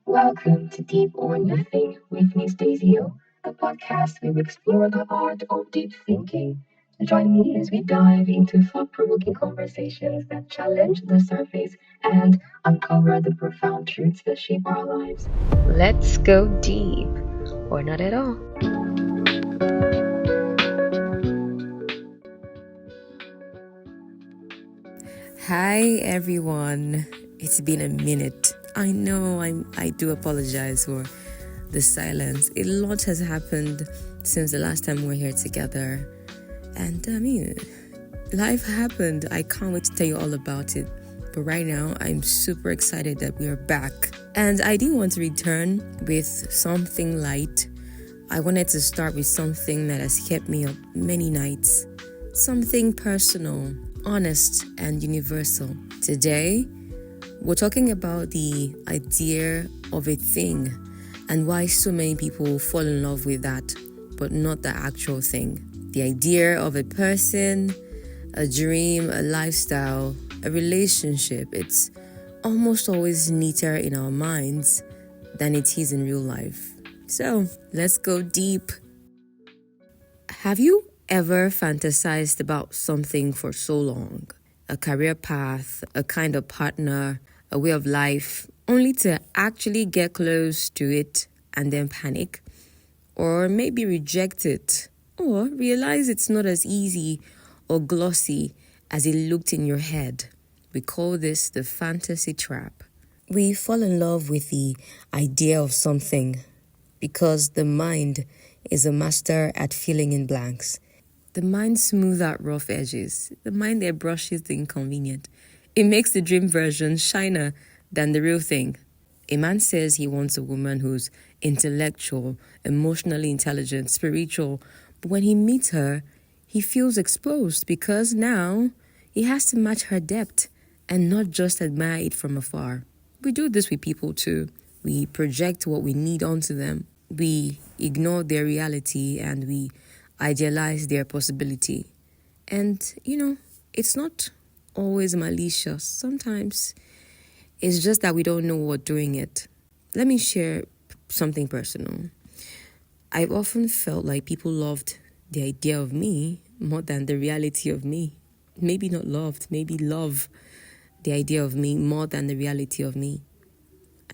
Welcome to Deep or Nothing with me, Stacey-O, a podcast where we explore the art of deep thinking. Join me as we dive into thought-provoking conversations that challenge the surface and uncover the profound truths that shape our lives. Let's go deep, or not at all. Hi everyone. It's been a minute. I know I do apologize for the silence. A lot has happened since the last time we were here together. And life happened. I can't wait to tell you all about it. But right now, I'm super excited that we are back. And I didn't want to return with something light. I wanted to start with something that has kept me up many nights. Something personal, honest, and universal. Today, we're talking about the idea of a thing and why so many people fall in love with that, but not the actual thing. The idea of a person, a dream, a lifestyle, a relationship. It's almost always neater in our minds than it is in real life. So, let's go deep. Have you ever fantasized about something for so long? A career path, a kind of partner, a way of life, only to actually get close to it and then panic? Or maybe reject it? Or realize it's not as easy or glossy as it looked in your head? We call this the fantasy trap. We fall in love with the idea of something because the mind is a master at filling in blanks. The mind smooths out rough edges. The mind that brushes the inconvenient. It makes the dream version shiner than the real thing. A man says he wants a woman who's intellectual, emotionally intelligent, spiritual. But when he meets her, he feels exposed because now he has to match her depth and not just admire it from afar. We do this with people too. We project what we need onto them. We ignore their reality and we idealize their possibility. And, it's not always malicious. Sometimes it's just that we don't know what we're doing it. Let me share something personal. I've often felt like people loved the idea of me more than the reality of me. Maybe not loved, maybe love the idea of me more than the reality of me.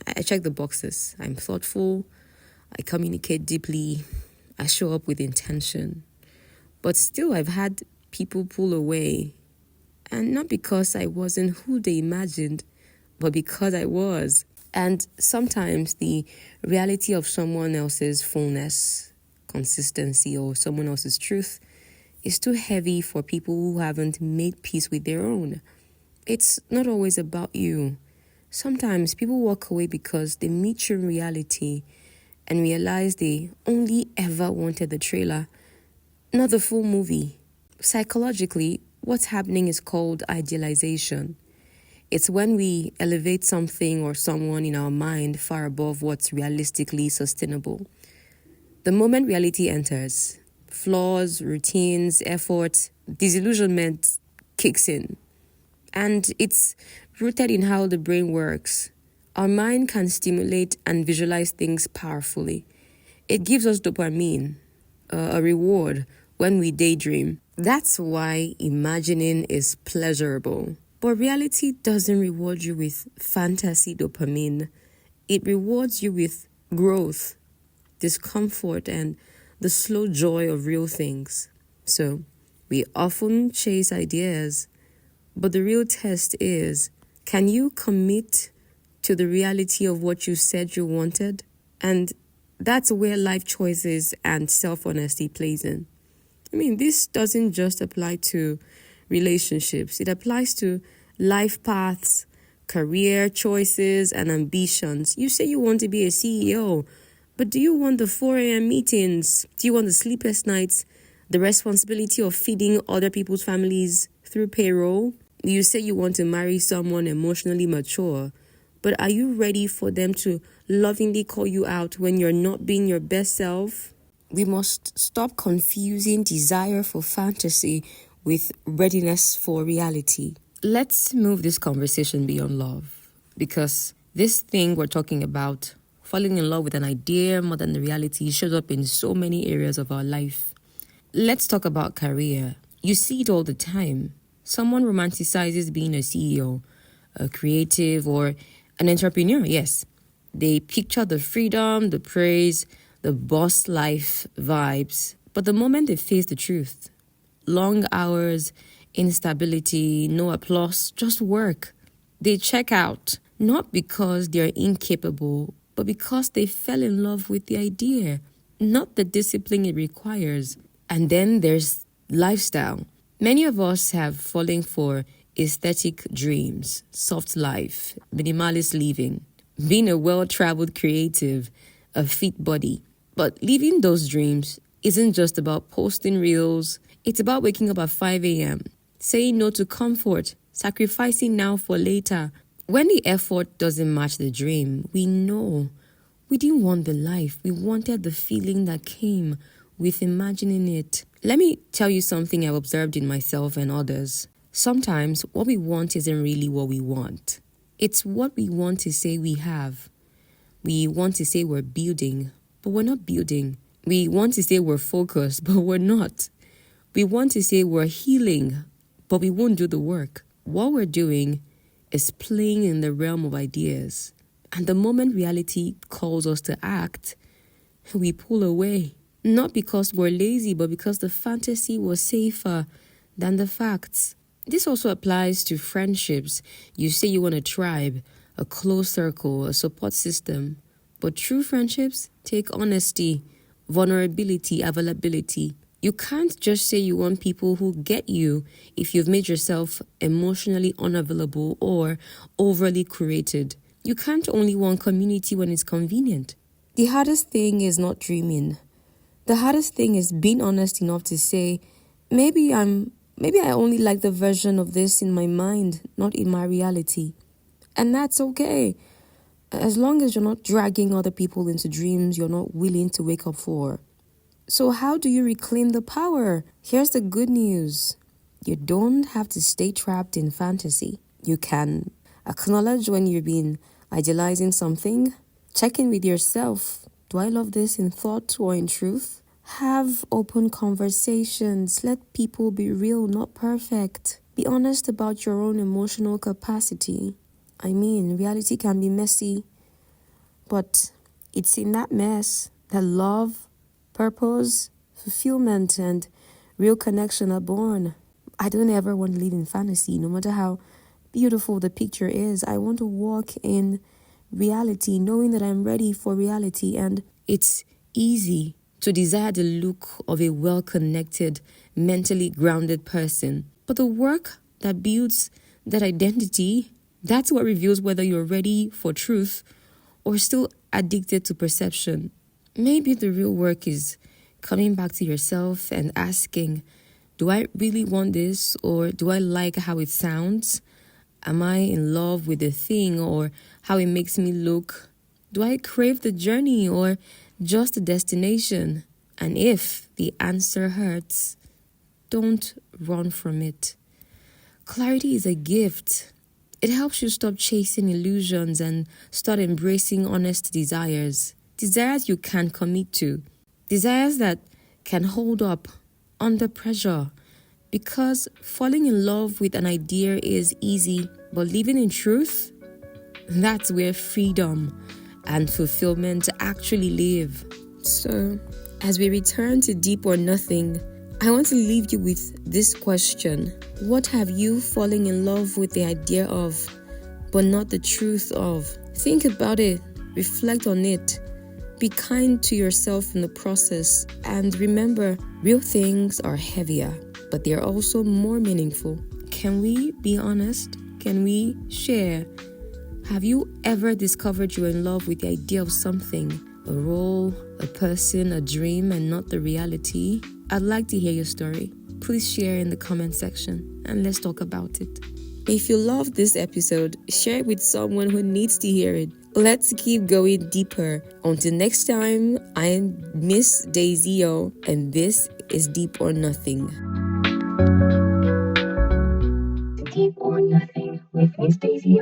I check the boxes. I'm thoughtful. I communicate deeply. I show up with intention. But still, I've had people pull away. And not because I wasn't who they imagined, but because I was. And sometimes the reality of someone else's fullness, consistency, or someone else's truth is too heavy for people who haven't made peace with their own. It's not always about you. Sometimes people walk away because they meet your reality and realize they only ever wanted the trailer, not the full movie. Psychologically, what's happening is called idealization. It's when we elevate something or someone in our mind far above what's realistically sustainable. The moment reality enters, flaws, routines, effort, disillusionment kicks in. And it's rooted in how the brain works. Our mind can stimulate and visualize things powerfully. It gives us dopamine, a reward when we daydream. That's why imagining is pleasurable. But reality doesn't reward you with fantasy dopamine. It rewards you with growth, discomfort, and the slow joy of real things. So, we often chase ideas, but the real test is, can you commit to the reality of what you said you wanted? And that's where life choices and self-honesty plays in. This doesn't just apply to relationships. It applies to life paths, career choices, and ambitions. You say you want to be a CEO, but do you want the 4 a.m. meetings? Do you want the sleepless nights, the responsibility of feeding other people's families through payroll? You say you want to marry someone emotionally mature, but are you ready for them to lovingly call you out when you're not being your best self? We must stop confusing desire for fantasy with readiness for reality. Let's move this conversation beyond love, because this thing we're talking about falling in love with an idea more than the reality shows up in so many areas of our life. Let's talk about career. You see it all the time. Someone romanticizes being a CEO, a creative, or an entrepreneur, yes. They picture the freedom, the praise, the boss life vibes. But the moment they face the truth, long hours, instability, no applause, just work, they check out, not because they're incapable, but because they fell in love with the idea, not the discipline it requires. And then there's lifestyle. Many of us have fallen for aesthetic dreams, soft life, minimalist living, being a well-traveled creative, a fit body. But living those dreams isn't just about posting reels. It's about waking up at 5 a.m., saying no to comfort, sacrificing now for later. When the effort doesn't match the dream, we know we didn't want the life. We wanted the feeling that came with imagining it. Let me tell you something I've observed in myself and others. Sometimes what we want isn't really what we want. It's what we want to say we have. We want to say we're building, but we're not building. We want to say we're focused, but we're not. We want to say we're healing, but we won't do the work. What we're doing is playing in the realm of ideas. And the moment reality calls us to act, we pull away. Not because we're lazy, but because the fantasy was safer than the facts. This also applies to friendships. You say you want a tribe, a close circle, a support system. But true friendships take honesty, vulnerability, availability. You can't just say you want people who get you if you've made yourself emotionally unavailable or overly curated. You can't only want community when it's convenient. The hardest thing is not dreaming. The hardest thing is being honest enough to say, maybe I only like the version of this in my mind, not in my reality. And that's okay. As long as you're not dragging other people into dreams you're not willing to wake up for. So how do you reclaim the power? Here's the good news. You don't have to stay trapped in fantasy. You can acknowledge when you've been idealizing something. Check in with yourself. Do I love this in thought or in truth? Have open conversations. Let people be real, not perfect. Be honest about your own emotional capacity. I mean, reality can be messy, but it's in that mess that love, purpose, fulfillment, and real connection are born. I don't ever want to live in fantasy, no matter how beautiful the picture is. I want to walk in reality, knowing that I'm ready for reality. And it's easy to desire the look of a well-connected, mentally grounded person. But the work that builds that identity, that's what reveals whether you're ready for truth or still addicted to perception. Maybe the real work is coming back to yourself and asking, do I really want this, or do I like how it sounds? Am I in love with the thing or how it makes me look? Do I crave the journey or just the destination? And if the answer hurts, don't run from it. Clarity is a gift. It helps you stop chasing illusions and start embracing honest desires. Desires you can commit to. Desires that can hold up under pressure. Because falling in love with an idea is easy, but living in truth, that's where freedom and fulfillment actually live. So, as we return to Deep or Nothing, I want to leave you with this question. What have you fallen in love with the idea of, but not the truth of? Think about it. Reflect on it. Be kind to yourself in the process. And remember, real things are heavier, but they're also more meaningful. Can we be honest? Can we share? Have you ever discovered you're in love with the idea of something? A role, a person, a dream, and not the reality? I'd like to hear your story. Please share in the comment section and let's talk about it. If you loved this episode, share it with someone who needs to hear it. Let's keep going deeper. Until next time, I am Miss Daisy O, and this is Deep or Nothing. Deep or Nothing with Miss Daisy O.